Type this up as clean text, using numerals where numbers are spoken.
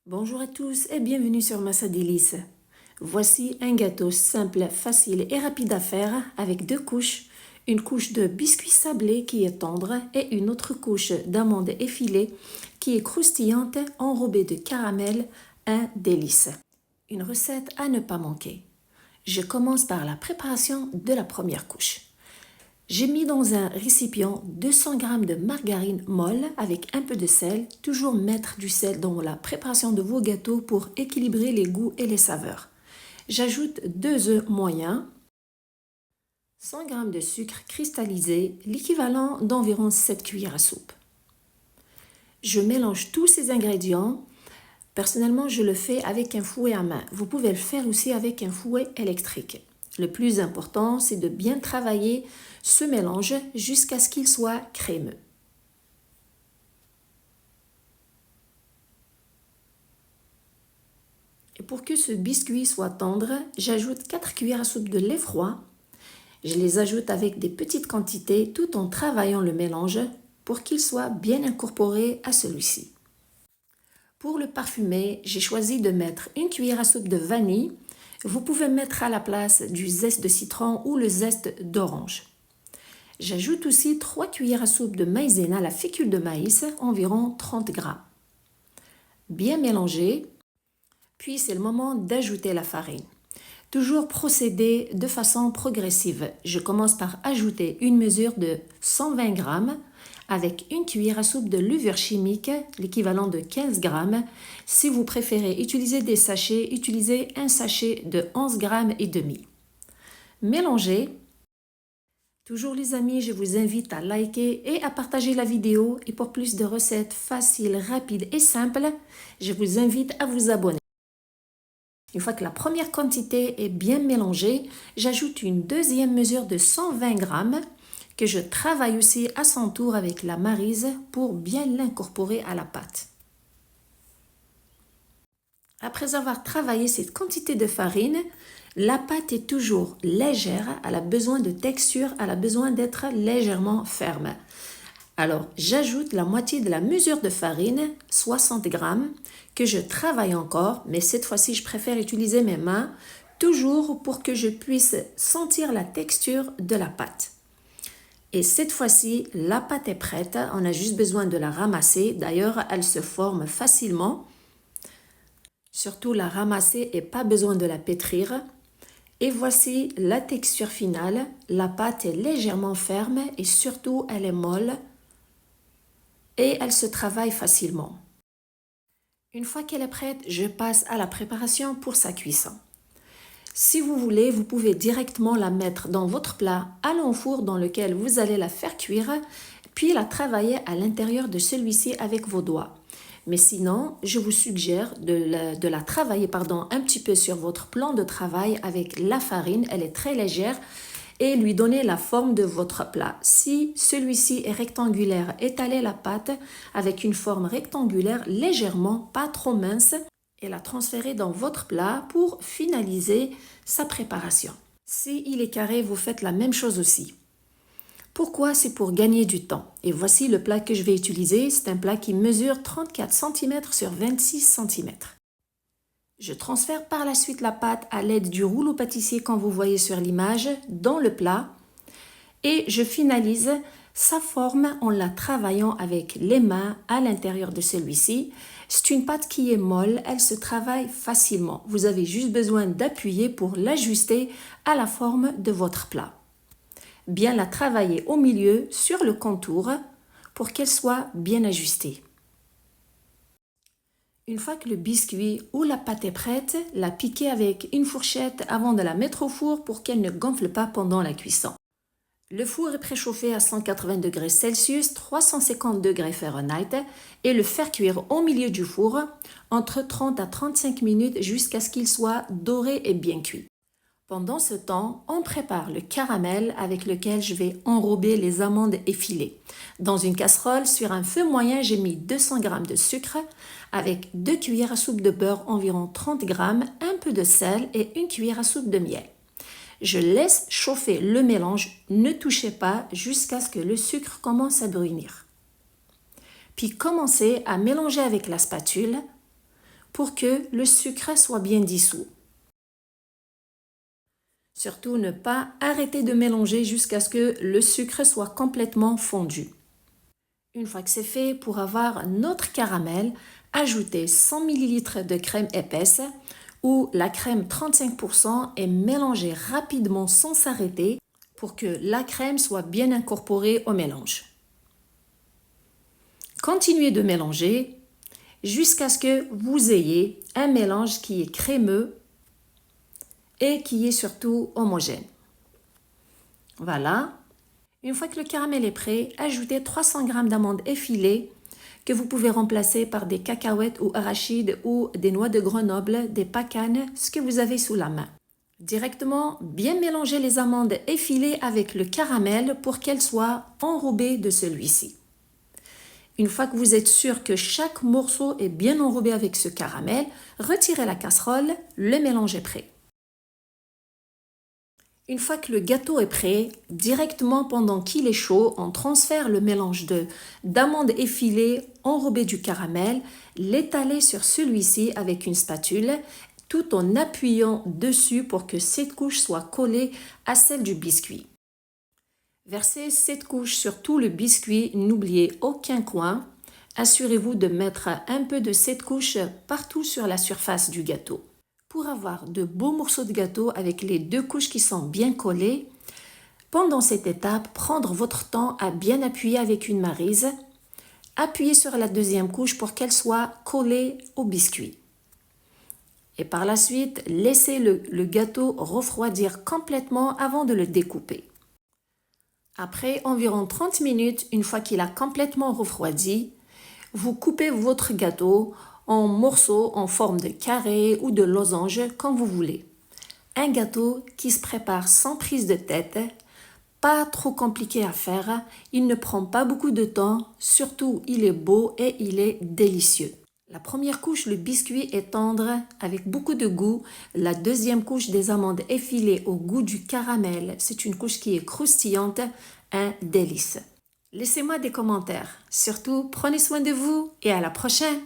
Bonjour à tous et bienvenue sur Massa Délices. Voici un gâteau simple, facile et rapide à faire avec deux couches. Une couche de biscuit sablé qui est tendre et une autre couche d'amandes effilées qui est croustillante enrobée de caramel, un délice. Une recette à ne pas manquer. Je commence par la préparation de la première couche. J'ai mis dans un récipient 200 g de margarine molle avec un peu de sel. Toujours mettre du sel dans la préparation de vos gâteaux pour équilibrer les goûts et les saveurs. J'ajoute 2 œufs moyens, 100 g de sucre cristallisé, l'équivalent d'environ 7 cuillères à soupe. Je mélange tous ces ingrédients. Personnellement, je le fais avec un fouet à main. Vous pouvez le faire aussi avec un fouet électrique. Le plus important, c'est de bien travailler ce mélange jusqu'à ce qu'il soit crémeux. Et pour que ce biscuit soit tendre, j'ajoute 4 cuillères à soupe de lait froid. Je les ajoute avec des petites quantités tout en travaillant le mélange pour qu'il soit bien incorporé à celui-ci. Pour le parfumer, j'ai choisi de mettre une cuillère à soupe de vanille. Vous pouvez mettre à la place du zeste de citron ou le zeste d'orange. J'ajoute aussi 3 cuillères à soupe de maïzena, la fécule de maïs, environ 30 g. Bien mélanger, puis c'est le moment d'ajouter la farine. Toujours procéder de façon progressive. Je commence par ajouter une mesure de 120 g avec une cuillère à soupe de levure chimique, l'équivalent de 15 g. Si vous préférez utiliser des sachets, utilisez un sachet de 11 g et demi. Mélangez. Toujours les amis, je vous invite à liker et à partager la vidéo. Et pour plus de recettes faciles, rapides et simples, je vous invite à vous abonner. Une fois que la première quantité est bien mélangée, j'ajoute une deuxième mesure de 120 g que je travaille aussi à son tour avec la maryse pour bien l'incorporer à la pâte. Après avoir travaillé cette quantité de farine, la pâte est toujours légère, elle a besoin de texture, elle a besoin d'être légèrement ferme. Alors, j'ajoute la moitié de la mesure de farine, 60 g, que je travaille encore, mais cette fois-ci, je préfère utiliser mes mains, toujours pour que je puisse sentir la texture de la pâte. Et cette fois-ci, la pâte est prête, on a juste besoin de la ramasser. D'ailleurs, elle se forme facilement. Surtout la ramasser et pas besoin de la pétrir. Et voici la texture finale. La pâte est légèrement ferme et surtout elle est molle et elle se travaille facilement. Une fois qu'elle est prête, je passe à la préparation pour sa cuisson. Si vous voulez, vous pouvez directement la mettre dans votre plat à l'enfour dans lequel vous allez la faire cuire, puis la travailler à l'intérieur de celui-ci avec vos doigts. Mais sinon, je vous suggère de la travailler un petit peu sur votre plan de travail avec la farine, elle est très légère, et lui donner la forme de votre plat. Si celui-ci est rectangulaire, étalez la pâte avec une forme rectangulaire légèrement, pas trop mince, et la transférer dans votre plat pour finaliser sa préparation. Si il est carré, vous faites la même chose aussi. Pourquoi? C'est pour gagner du temps. Et voici le plat que je vais utiliser. C'est un plat qui mesure 34 cm sur 26 cm. Je transfère par la suite la pâte à l'aide du rouleau pâtissier comme vous voyez sur l'image dans le plat et je finalise sa forme en la travaillant avec les mains à l'intérieur de celui-ci. C'est une pâte qui est molle, elle se travaille facilement. Vous avez juste besoin d'appuyer pour l'ajuster à la forme de votre plat. Bien la travailler au milieu sur le contour pour qu'elle soit bien ajustée. Une fois que le biscuit ou la pâte est prête, la piquer avec une fourchette avant de la mettre au four pour qu'elle ne gonfle pas pendant la cuisson. Le four est préchauffé à 180 degrés Celsius, 350 degrés Fahrenheit et le faire cuire au milieu du four entre 30 à 35 minutes jusqu'à ce qu'il soit doré et bien cuit. Pendant ce temps, on prépare le caramel avec lequel je vais enrober les amandes effilées. Dans une casserole, sur un feu moyen, j'ai mis 200 g de sucre avec 2 cuillères à soupe de beurre, environ 30 g, un peu de sel et une cuillère à soupe de miel. Je laisse chauffer le mélange, ne touchez pas jusqu'à ce que le sucre commence à brunir. Puis commencez à mélanger avec la spatule pour que le sucre soit bien dissous. Surtout, ne pas arrêter de mélanger jusqu'à ce que le sucre soit complètement fondu. Une fois que c'est fait, pour avoir notre caramel, ajoutez 100 ml de crème épaisse ou la crème 35% et mélangez rapidement sans s'arrêter pour que la crème soit bien incorporée au mélange. Continuez de mélanger jusqu'à ce que vous ayez un mélange qui est crémeux et qui est surtout homogène. Voilà. Une fois que le caramel est prêt, ajoutez 300 g d'amandes effilées que vous pouvez remplacer par des cacahuètes ou arachides ou des noix de Grenoble, des pacanes, ce que vous avez sous la main. Directement, bien mélanger les amandes effilées avec le caramel pour qu'elles soient enrobées de celui-ci. Une fois que vous êtes sûr que chaque morceau est bien enrobé avec ce caramel, retirez la casserole, le mélange est prêt. Une fois que le gâteau est prêt, directement pendant qu'il est chaud, on transfère le mélange d'amandes effilées enrobées du caramel, l'étaler sur celui-ci avec une spatule, tout en appuyant dessus pour que cette couche soit collée à celle du biscuit. Versez cette couche sur tout le biscuit, n'oubliez aucun coin. Assurez-vous de mettre un peu de cette couche partout sur la surface du gâteau. Pour avoir de beaux morceaux de gâteau avec les deux couches qui sont bien collées, pendant cette étape, prendre votre temps à bien appuyer avec une maryse. Appuyez sur la deuxième couche pour qu'elle soit collée au biscuit. Et par la suite, laissez le gâteau refroidir complètement avant de le découper. Après environ 30 minutes, une fois qu'il a complètement refroidi, vous coupez votre gâteau en morceaux en forme de carré ou de losange comme vous voulez. Un gâteau qui se prépare sans prise de tête, pas trop compliqué à faire, il ne prend pas beaucoup de temps, surtout il est beau et il est délicieux. La première couche, le biscuit est tendre avec beaucoup de goût. La deuxième couche, des amandes effilées au goût du caramel, c'est une couche qui est croustillante, un délice. Laissez-moi des commentaires. Surtout, prenez soin de vous et à la prochaine!